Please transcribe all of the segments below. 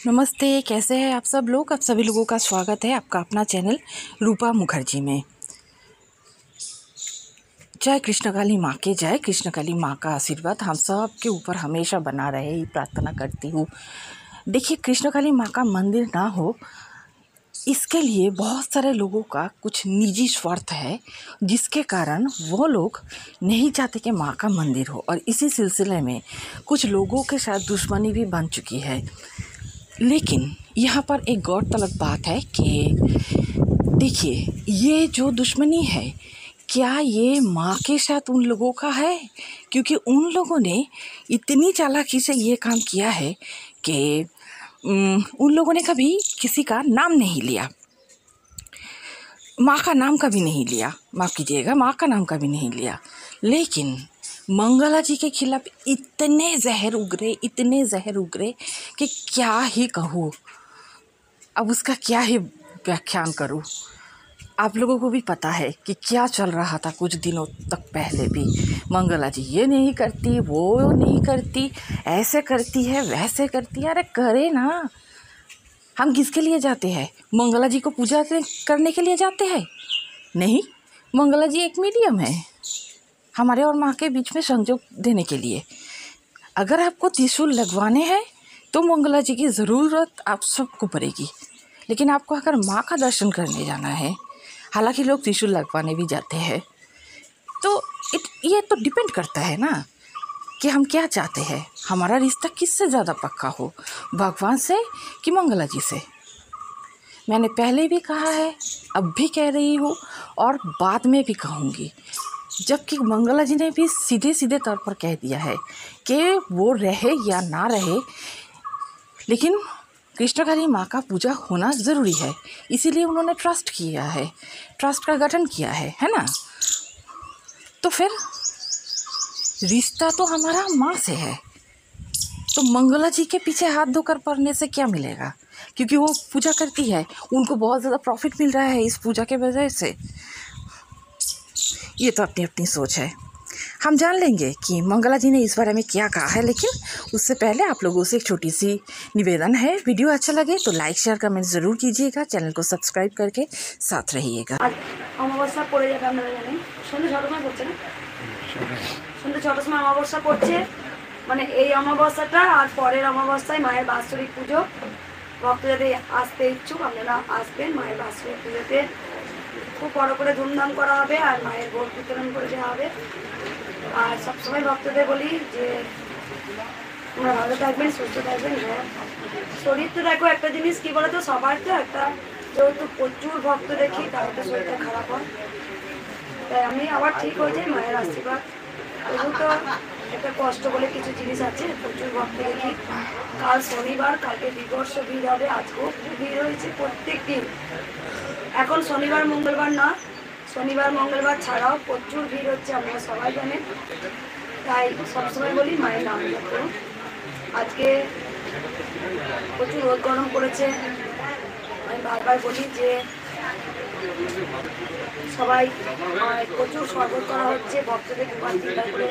नमस्ते, कैसे हैं आप सब लोग। आप सभी लोगों का स्वागत है आपका अपना चैनल रूपा मुखर्जी में। जय कृष्णकाली माँ के जय। कृष्णकाली माँ का आशीर्वाद हम सब के ऊपर हमेशा बना रहे, ये प्रार्थना करती हूँ। देखिए, कृष्णकाली माँ का मंदिर ना हो, इसके लिए बहुत सारे लोगों का कुछ निजी स्वार्थ है, जिसके कारण वो लोग नहीं चाहते कि माँ का मंदिर हो, और इसी सिलसिले में कुछ लोगों के साथ दुश्मनी भी बन चुकी है। लेकिन यहाँ पर एक गौरतलब बात है कि देखिए, ये जो दुश्मनी है, क्या ये माँ के साथ उन लोगों का है? क्योंकि उन लोगों ने इतनी चालाकी से ये काम किया है कि उन लोगों ने कभी किसी का नाम नहीं लिया, माँ का नाम कभी नहीं लिया, माफ़ कीजिएगा, माँ का नाम कभी नहीं लिया। लेकिन मंगला जी के खिलाफ इतने जहर उगरे कि क्या ही कहूँ, अब उसका क्या ही व्याख्यान करूँ। आप लोगों को भी पता है कि क्या चल रहा था कुछ दिनों तक पहले भी। मंगला जी ये नहीं करती, वो नहीं करती, ऐसे करती है, वैसे करती है। अरे करे ना, हम किसके लिए जाते हैं? मंगला जी को पूजा करने के लिए जाते हैं? नहीं, मंगला जी एक मीडियम है हमारे और माँ के बीच में संजोग देने के लिए। अगर आपको त्रिशूल लगवाने हैं तो मंगला जी की ज़रूरत आप सबको पड़ेगी। लेकिन आपको अगर माँ का दर्शन करने जाना है, हालांकि लोग त्रिशूल लगवाने भी जाते हैं, तो ये तो डिपेंड करता है ना कि हम क्या चाहते हैं, हमारा रिश्ता किससे ज़्यादा पक्का हो, भगवान से कि मंगला जी से। मैंने पहले भी कहा है, अब भी कह रही हूँ और बाद में भी कहूँगी, जबकि मंगला जी ने भी सीधे तौर पर कह दिया है कि वो रहे या ना रहे, लेकिन कृष्णकाली माँ का पूजा होना ज़रूरी है। इसीलिए उन्होंने ट्रस्ट किया है, ट्रस्ट का गठन किया है ना। तो फिर रिश्ता तो हमारा माँ से है, तो मंगला जी के पीछे हाथ धोकर पड़ने से क्या मिलेगा? क्योंकि वो पूजा करती है, उनको बहुत ज़्यादा प्रॉफिट मिल रहा है इस पूजा के वजह से। ये तो अपनी अपनी सोच है, हम जान लेंगे कि मंगला जी ने इस बारे में क्या कहा है। लेकिन उससे पहले आप लोगों से एक छोटी सी निवेदन है, वीडियो अच्छा लगे तो लाइक शेयर कमेंट ज़रूर कीजिएगा, चैनल को सब्सक्राइब करके साथ रहिएगा। অমাবস্যা পড়ে যাবে, আপনারা জানেন সন্ধ্যে 6টার সময় পড়ছে না, সন্ধ্যে 6টার সময় অমাবস্যা পড়ছে। মানে এই অমাবস্যাটা আর পরের অমাবস্যায় মায়ের বাৎসরিক পুজো। ভক্তরা যদি আসতে ইচ্ছুক আপনারা আসবেন। মায়ের বাৎসরিক পুজোতে খুব বড় করে ধুমধাম করা হবে আর মায়ের ভোগ বিতরণ করে দেওয়া হবে। আর সবসময় ভক্তদের বলি যে তোমরা ভালো থাকবেন, সুস্থ থাকবেন। শরীর তো দেখো একটা জিনিস কি বলো তো, সবার তো একটা, যেহেতু প্রচুর ভক্ত দেখি তার তো শরীরটা খারাপ হয়, তাই আমি আবার ঠিক হয়ে যাই মায়ের আশীর্বাদ। তবু তো একটা কষ্ট বলে কিছু জিনিস আছে, প্রচুর ভক্ত দেখি। কাল শনিবার, কালকে বিবর্ষ ভিড় হবে, আজকেও ভিড় হয়েছে প্রত্যেক দিন। এখন শনিবার মঙ্গলবার না, শনিবার মঙ্গলবার ছাড়াও প্রচুর ভিড় হচ্ছে, আপনারা সবাই জানেন। তাই সবসময় বলি মায়ের নাম করুন। আজকে প্রচুর রোদ গরম পড়েছে, আমি বারবার বলি যে সবাই প্রচুর শরবত করা হচ্ছে, ভক্তদের দুবার তিনবার করে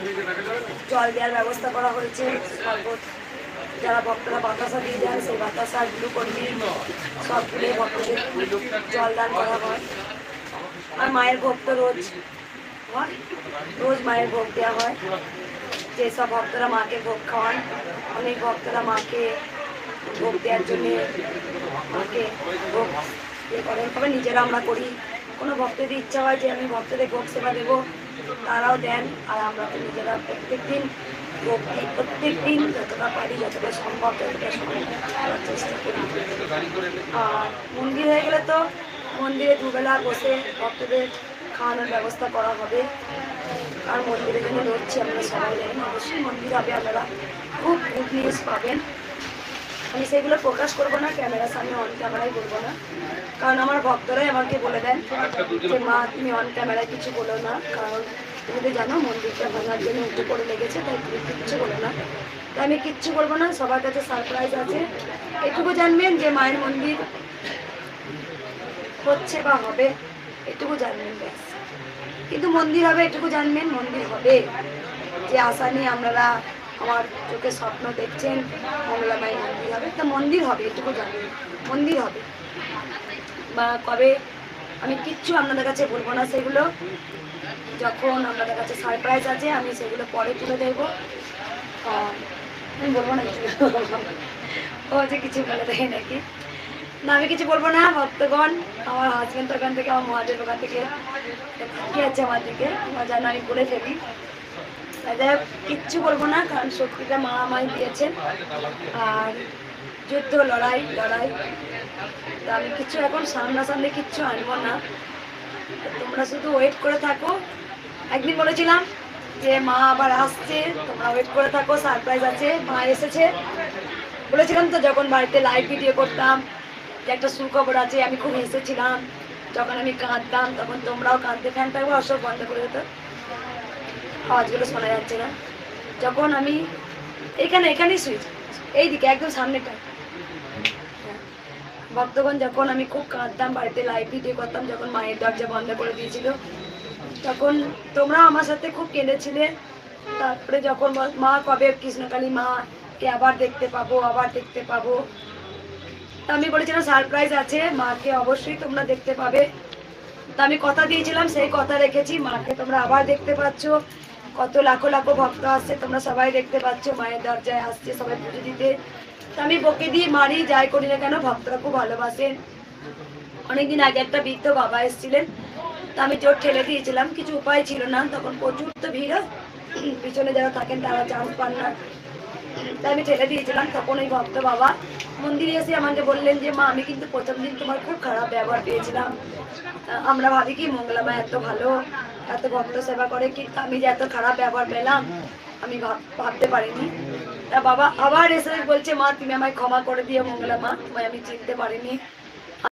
জল দেওয়ার ব্যবস্থা করা হয়েছে। শরবত যারা ভক্তরা বাতাসা দিয়ে যান, সেই বাতাসা গ্লুকন্ডি সবগুলো ভক্তদের জল দান করা হয়। আর মায়ের ভোগ তো রোজ হয়, রোজ মায়ের ভোগ দেওয়া হয়। যেসব ভক্তরা মাকে ভোগ খাওয়ান, অনেক ভক্তরা মাকে ভোগ দেওয়ার জন্যে মাকে ভোগ ইয়ে করেন, তবে নিজেরা আমরা করি। কোনো ভক্তদের ইচ্ছা হয় যে আমি ভক্তদের ভোগ সেবা দেবো, তারাও দেন। আর আমরা তো নিজেরা প্রত্যেক দিন ভোগ দিই, প্রত্যেক দিন যতটা পারি, যতটা সম্ভব করার চেষ্টা করি। আর মন্দির হয়ে গেলে তো মন্দিরে দুবেলা বসে ভক্তদের খাওয়ানোর ব্যবস্থা করা হবে। আর মন্দিরের জন্য রয়েছি আমরা সবাই জানেন, অবশ্যই মন্দির হবে, আপনারা খুব গুড নিউজ পাবেন। আমি সেগুলো প্রকাশ করবো না, ক্যামেরার সামনে অন ক্যামেরায় বলবো না, কারণ আমার ভক্তরাই আমাকে বলে দেন যে মা তুমি অন ক্যামেরায় কিছু বলো না, কারণ তুমি তো জানো মন্দিরটা ভাঙার জন্য উঠে পড়ে লেগেছে, তাই তুমি কিচ্ছু বলো না। তাই আমি কিচ্ছু বলবো না, সবার কাছে সারপ্রাইজ আছে। এটুকু জানবেন যে মায়ের মন্দির হচ্ছে বা হবে, এটুকু জানবেন ব্যাস। কিন্তু মন্দির হবে এটুকু জানবেন, মন্দির হবে, যে আশা নিয়ে আপনারা আমার চোখে স্বপ্ন দেখছেন মঙ্গলা মায়ের মন্দির হবে, তা মন্দির হবে এটুকু জানি, মন্দির হবে। বা কবে আমি কিচ্ছু আপনাদের কাছে বলবো না, সেগুলো যখন আপনাদের কাছে সারপ্রাইজ আছে আমি সেগুলো পরে তুলে দেবো। আমি বলবো না কিছু, ও যে কিছু বলে দেয় নাকি, না আমি কিছু বলবো না। ভক্তগণ, আমার হাজব্যান্ড ওখান থেকে, আমার মহাদেব ওখান থেকে কি আছে আমার দিকে, আমার যেন আমি বলে ফেলি, কিচ্ছু বলবো না, কারণ শক্তিটা মা আমায় দিয়েছেন। আর যুদ্ধ, লড়াই লড়াই, তা আমি কিছু এখন সামনাসামনি কিচ্ছু আনবো না, তোমরা শুধু ওয়েট করে থাকো। একদিন বলেছিলাম যে মা আবার আসছে, তোমরা ওয়েট করে থাকো, সারপ্রাইজ আছে, মা এসেছে বলেছিলাম তো, যখন বাড়িতে লাইভ ভিডিও করতাম যে একটা সুখবর আছে, আমি খুব হেসেছিলাম, যখন আমি কাঁদতাম তখন তোমরাও কাঁদতে, ফ্যানটা একবার অসব বন্ধ করে দিত, আওয়াজগুলো শোনা যাচ্ছে না। যখন আমি এখানেই সুইচ, এইদিকে একদম সামনেটা, ভক্তগণ, যখন আমি খুব কাঁদতাম, বাড়িতে লাইভ ভিডিও করতাম, যখন মায়ের দরজা বন্ধ করে দিয়েছিল, তখন তোমরা আমার সাথে খুব কেঁদেছিলে। তারপরে যখন মা কবে কৃষ্ণকালী মাকে আবার দেখতে পাবো, আবার দেখতে পাবো, তা আমি বলেছিলাম সারপ্রাইজ আছে, মাকে অবশ্যই তোমরা দেখতে পাবে। তা আমি কথা দিয়েছিলাম, সেই কথা রেখেছি, মাকে তোমরা আবার দেখতে পাচ্ছ, কত লাখো লাখো ভক্ত আসছে, তোমরা সবাই দেখতে পাচ্ছ, মায়ের দরজায় আসছে সবাই পুজো দিতে। তা আমি বকে দিয়ে মারি, যাই করি না কেন, ভক্তরা খুব ভালোবাসেন। অনেকদিন আগে একটা বৃদ্ধ বাবা এসেছিলেন, তা আমি জোর ঠেলে দিয়েছিলাম, কিছু উপায় ছিল না, তখন প্রচুর তো ভিড়, পিছনে যারা থাকেন তারা চান্স পান না, তাই আমি ঠেলে দিয়েছিলাম। তখন ওই ভক্ত বাবা মন্দিরে এসে আমাকে বললেন যে মা, আমি কিন্তু প্রথম দিন তোমার খুব খারাপ ব্যবহার পেয়েছিলাম, আমরা ভাবি কি মঙ্গলা মা এত ভালো, এত ভক্ত সেবা করে, কিন্তু আমি যে এত খারাপ ব্যবহার পেলাম আমি ভাবতে পারিনি। তা বাবা আবার এসে বলছে, মা তুমি আমায় ক্ষমা করে দিও মঙ্গলা মা, তোমায় আমি চিনতে পারিনি,